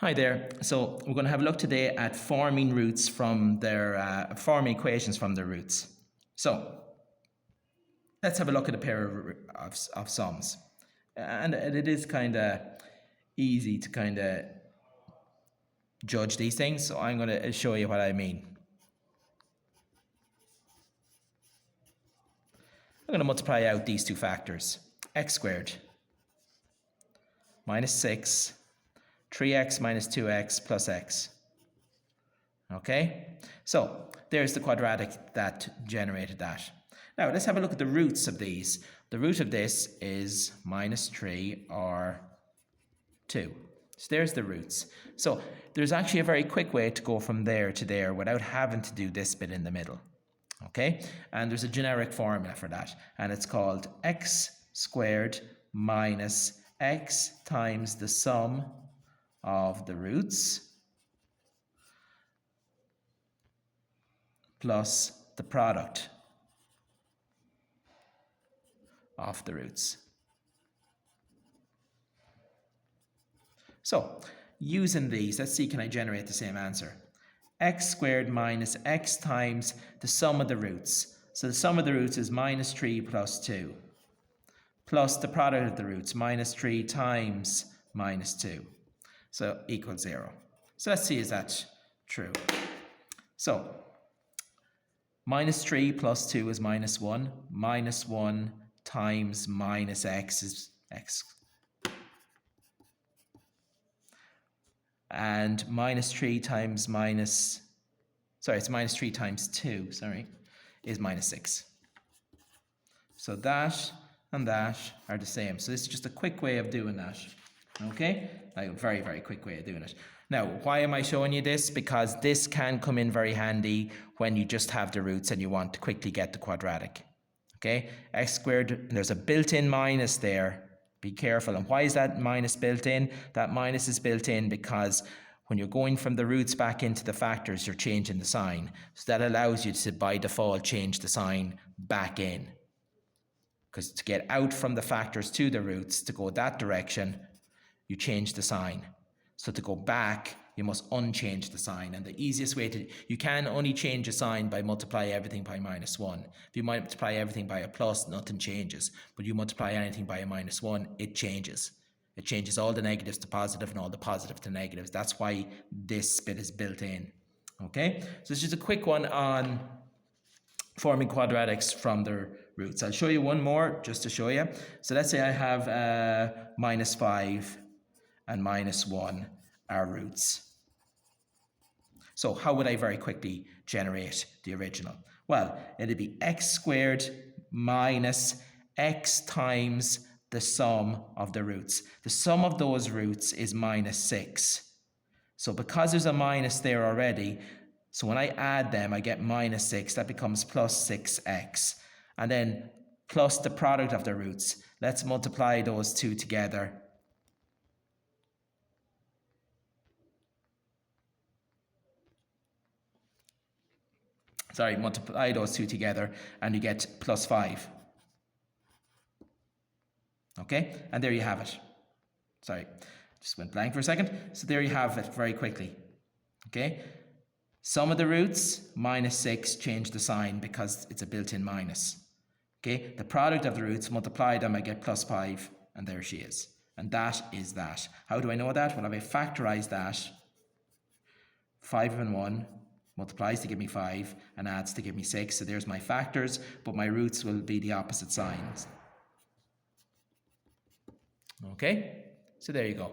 Hi there. So we're going to have a look today at forming roots from forming equations from their roots. So let's have a look at a pair of sums. And it is kind of easy to kind of judge these things. So I'm going to show you what I mean. I'm going to multiply out these two factors. X squared minus 6, 3x minus 2x plus x. Okay, so there's the quadratic that generated that. Now let's have a look at the roots of these. The root of this is minus 3 or 2. So there's the roots. So there's actually a very quick way to go from there to there without having to do this bit in the middle. Okay, and there's a generic formula for that, and it's called x squared minus x times the sum of the roots plus the product of the roots. So using these, let's see, can I generate the same answer? X squared minus x times the sum of the roots. So the sum of the roots is minus 3 plus 2 plus the product of the roots, minus 3 times minus 2. So equals 0. So let's see, is that true? So minus 3 plus 2 is minus 1. Minus 1 times minus x is x. And minus 3 times it's minus 3 times 2, is minus 6. So that and that are the same. So this is just a quick way of doing that. Okay? Like a very, very quick way of doing it. Now, why am I showing you this? Because this can come in very handy when you just have the roots and you want to quickly get the quadratic. Okay? X squared, there's a built-in minus there. Be careful. And why is that minus built in? That minus is built in because when you're going from the roots back into the factors, you're changing the sign. So that allows you to, by default, change the sign back in. Because to get out from the factors to the roots, to go that direction, you change the sign. So to go back, you must unchange the sign. And the easiest way you can only change a sign by multiply everything by minus 1. If you multiply everything by a plus, nothing changes. But you multiply anything by a minus 1, it changes. It changes all the negatives to positive and all the positive to negatives. That's why this bit is built in. Okay? So it's just a quick one on forming quadratics from their roots. I'll show you one more just to show you. So let's say I have minus 5 and minus 1 are roots. So how would I very quickly generate the original? Well, it'd be x squared minus x times the sum of the roots. The sum of those roots is minus 6. So because there's a minus there already, so when I add them, I get minus 6. That becomes plus 6x. And then plus the product of the roots. Let's multiply those two together. Multiply those two together and you get plus 5. Okay, and there you have it. Just went blank for a second. So there you have it very quickly. Okay, sum of the roots, minus 6, change the sign because it's a built-in minus. Okay, the product of the roots, multiply them, I get plus 5, and there she is. And that is that. How do I know that? Well, if I factorize that, 5 and 1, multiplies to give me 5 and adds to give me 6. So there's my factors, but my roots will be the opposite signs. Okay, so there you go.